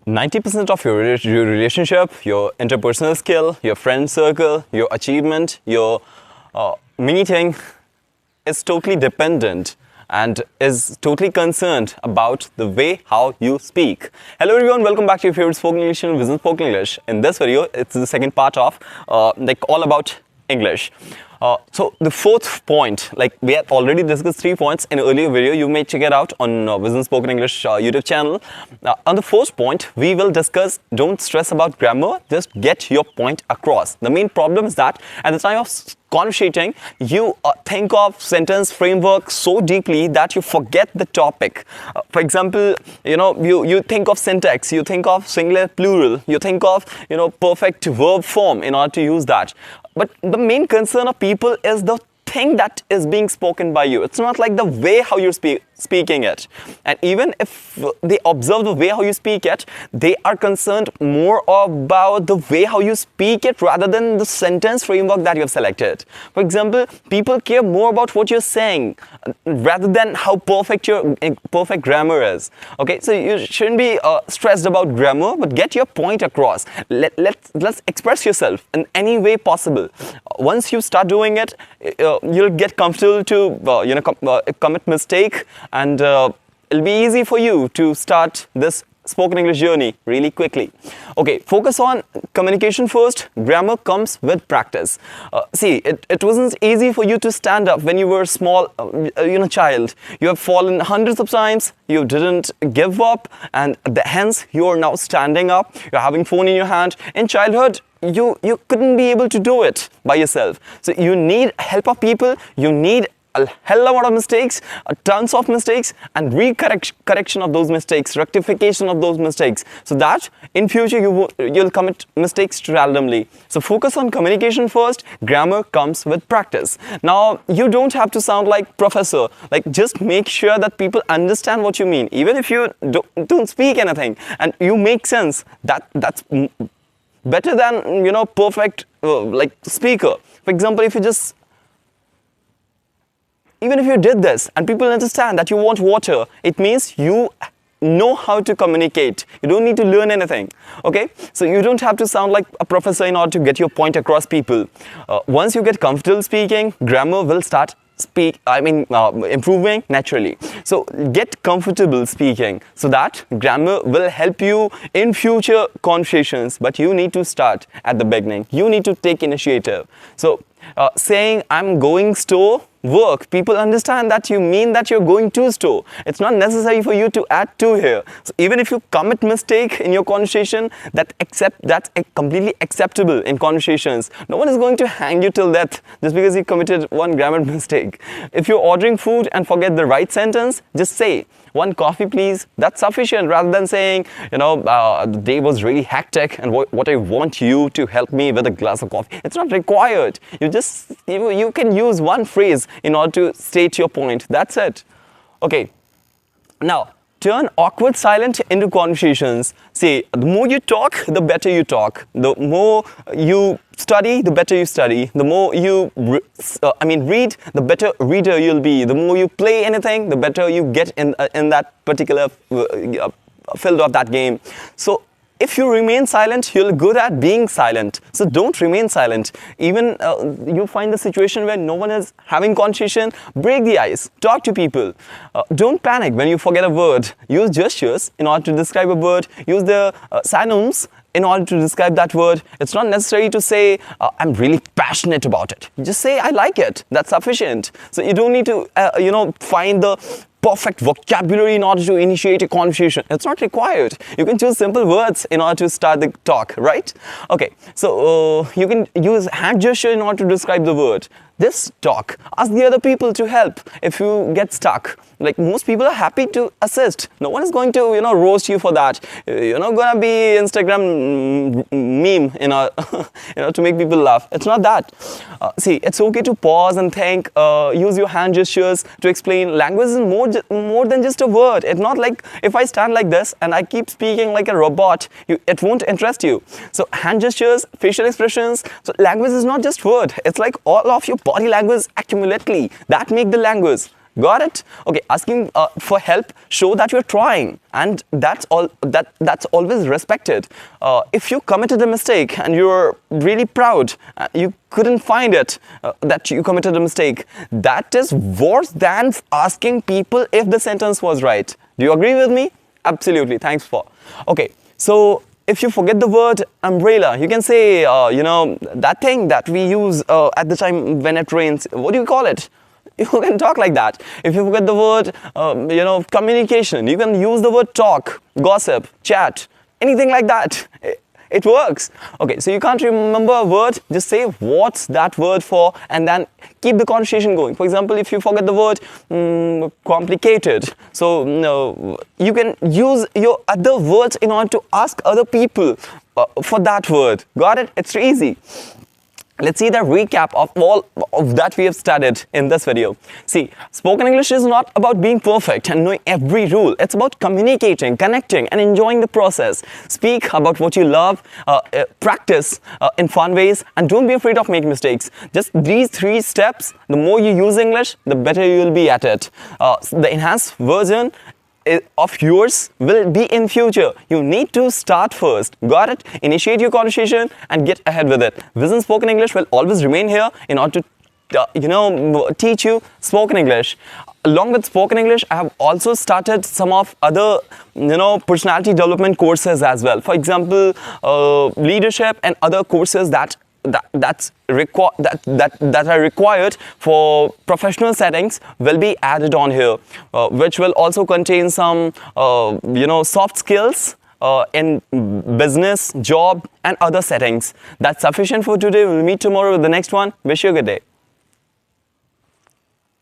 90% of your relationship, your interpersonal skill, your friend circle, your achievement, your meeting is totally dependent and is totally concerned about the way how you speak. Hello everyone, welcome back to your favorite spoken English channel, Vision Spoken English. In this video, it's the second part of all about English. So the fourth point, like we had already discussed 3 points in an earlier video. You may check it out on Vision Spoken English YouTube channel. On the fourth point, we will discuss don't stress about grammar, just get your point across. The main problem is that at the time of conversating, you think of sentence framework so deeply that you forget the topic. For example, you think of syntax, you think of singular plural, you think of perfect verb form in order to use that. But the main concern of people is the thing that is being spoken by you. It's not like the way how you're speaking it. And even if they observe the way how you speak it, they are concerned more about the way how you speak it rather than the sentence framework that you have selected. For example, people care more about what you're saying rather than how perfect your perfect grammar is. Okay, so you shouldn't be stressed about grammar, but get your point across. Let's express yourself in any way possible. Once you start doing it, you'll get comfortable to commit mistake, and it'll be easy for you to start this spoken English journey really quickly. Okay, focus on communication first. Grammar comes with practice. See, it wasn't easy for you to stand up when you were a small child. You have fallen hundreds of times, you didn't give up, and hence you are now standing up. You're having phone in your hand. In childhood, you couldn't be able to do it by yourself. So you need help of people, you need a hell of a lot of mistakes, tons of mistakes, and correction of those mistakes, rectification of those mistakes, so that in future you'll commit mistakes randomly. So focus on communication first. Grammar comes with practice. Now you don't have to sound like professor. Like, just make sure that people understand what you mean, even if you don't speak anything, and you make sense. That's better than perfect speaker. For example, even if you did this and people understand that you want water, it means you know how to communicate. You don't need to learn anything. Okay, so you don't have to sound like a professor in order to get your point across people. Once you get comfortable speaking, grammar will start improving naturally. So get comfortable speaking so that grammar will help you in future conversations, but you need to start at the beginning. You need to take initiative. So saying I'm going store work, people understand that you mean that you're going to store. It's not necessary for you to add to here. So even if you commit mistake in your conversation, that's completely acceptable in conversations. No one is going to hang you till death just because you committed one grammar mistake. If you're ordering food and forget the right sentence, just say, "One coffee please." That's sufficient, rather than saying, the day was really hectic and what I want you to help me with a glass of coffee. It's not required. You can use one phrase in order to state your point. That's it. Okay. Now, turn awkward silence into conversations. See, the more you talk, the better you talk. The more you study, the better you study. The more you read, the better reader you'll be. The more you play anything, the better you get in that particular field of that game. So if you remain silent, you're good at being silent. So don't remain silent. Even you find the situation where no one is having conversation, break the ice, talk to people. Don't panic when you forget a word. Use gestures in order to describe a word. Use the synonyms in order to describe that word. It's not necessary to say, I'm really passionate about it. Just say, I like it. That's sufficient. So you don't need to, find the perfect vocabulary in order to initiate a conversation. It's not required. You can choose simple words in order to start the talk, right? Okay, so you can use hand gesture in order to describe the word. This talk, ask the other people to help if you get stuck. Like, most people are happy to assist. No one is going to, roast you for that. You're not gonna be Instagram meme, to make people laugh. It's not that. See, it's okay to pause and think. Use your hand gestures to explain. Language is more than just a word. It's not like if I stand like this and I keep speaking like a robot, it won't interest you. So hand gestures, facial expressions. So language is not just word. It's like all of your body language accumulately that make the language. Got it? Okay, asking for help show that you're trying, and that's all. That's always respected. If you committed a mistake and you're really proud, you couldn't find it that you committed a mistake. That is worse than asking people if the sentence was right. Do you agree with me? Absolutely. Thanks for. Okay, so if you forget the word umbrella, you can say, that thing that we use at the time when it rains. What do you call it? You can talk like that. If you forget the word, communication, you can use the word talk, gossip, chat, anything like that. It works. Okay, so you can't remember a word, just say what's that word for and then keep the conversation going. For example, if you forget the word complicated, so you can use your other words in order to ask other people for that word. Got it? It's easy. Let's see the recap of all of that we have studied in this video. See, spoken English is not about being perfect and knowing every rule. It's about communicating, connecting, and enjoying the process. Speak about what you love, practice in fun ways, and don't be afraid of making mistakes. Just these 3 steps, the more you use English, the better you will be at it. The enhanced version of yours will be in future. You need to start first. Got it? Initiate your conversation and get ahead with it. Vision Spoken English will always remain here in order to teach you spoken English. Along with spoken English, I have also started some of other personality development courses as well. For example, leadership and other courses that are required for professional settings will be added on here, which will also contain some soft skills in business, job, and other settings. That's sufficient for today. We'll meet tomorrow with the next one. Wish you a good day.